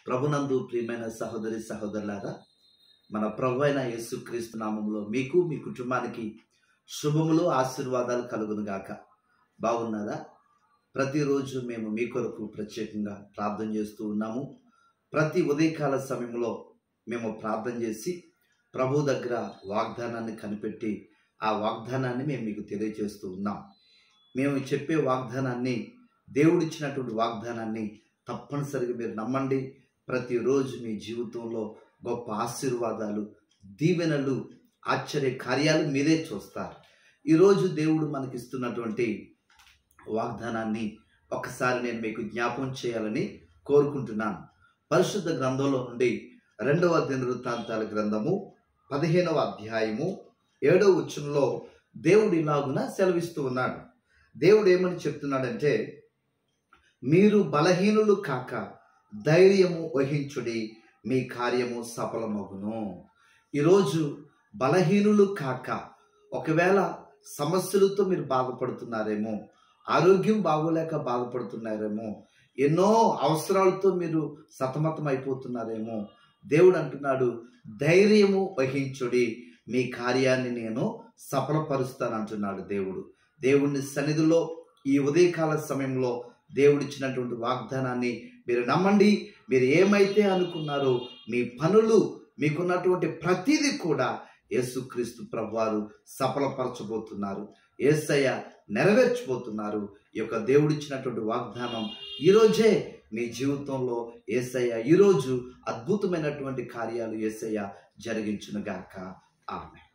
ప్రభునందు ప్రియమైన సహోదరి సహోదరులారా, మన ప్రభు అయిన యేసుక్రీస్తు నామములో మీకు మీ కుటుంబానికి శుభములు ఆశీర్వాదాలు కలుగును గాక. బాగున్నారా? ప్రతిరోజు మేము మీ కొరకు ప్రత్యేకంగా ప్రార్థన చేస్తూ ఉన్నాము. ప్రతి ఉదయకాల సమయంలో మేము ప్రార్థన చేసి ప్రభు దగ్గర వాగ్దానాన్ని కనిపెట్టి ఆ వాగ్దానాన్ని మేము మీకు తెలియజేస్తూ ఉన్నాం. మేము చెప్పే వాగ్దానాన్ని, దేవుడిచ్చినటువంటి వాగ్దానాన్ని తప్పనిసరిగా మీరు నమ్మండి. ప్రతిరోజు మీ జీవితంలో గొప్ప ఆశీర్వాదాలు, దీవెనలు, ఆశ్చర్య కార్యాలు మీరే చూస్తారు. ఈరోజు దేవుడు మనకిస్తున్నటువంటి వాగ్దానాన్ని ఒకసారి నేను మీకు జ్ఞాపకం చేయాలని కోరుకుంటున్నాను. పరిశుద్ధ గ్రంథంలో నుండి 2వ దినవృత్తాంతాల గ్రంథము 15వ అధ్యాయము 7వ వచనంలో దేవుడు ఇలాగున సెలవిస్తూ ఉన్నాడు. దేవుడు ఏమని చెప్తున్నాడంటే, మీరు బలహీనులు కాక ధైర్యము వహించుడి, మీ కార్యము సఫలమగును. ఈరోజు బలహీనులు కాక, ఒకవేళ సమస్యలతో మీరు బాధపడుతున్నారేమో, ఆరోగ్యం బాగోలేక బాధపడుతున్నారేమో, ఎన్నో అవసరాలతో మీరు సతమతం అయిపోతున్నారేమో, దేవుడు అంటున్నాడు, ధైర్యము వహించుడి, మీ కార్యాన్ని నేను సఫలపరుస్తానంటున్నాడు దేవుడు. దేవుని సన్నిధిలో ఈ ఉదయకాల సమయంలో దేవుడిచ్చినటువంటి వాగ్దానాన్ని మీరు నమ్మండి. మీరు ఏమైతే అనుకున్నారో మీ పనులు, మీకున్నటువంటి ప్రతిదీ కూడా యేసుక్రీస్తు ప్రభువారు సఫలపరచబోతున్నారు. యేసయ్య నెరవేర్చబోతున్నారు. ఈ యొక్క దేవుడిచ్చినటువంటి వాగ్దానం ఈరోజే మీ జీవితంలో యేసయ్య ఈరోజు అద్భుతమైనటువంటి కార్యాలు యేసయ్య జరిగించునుగాక. ఆమేన్.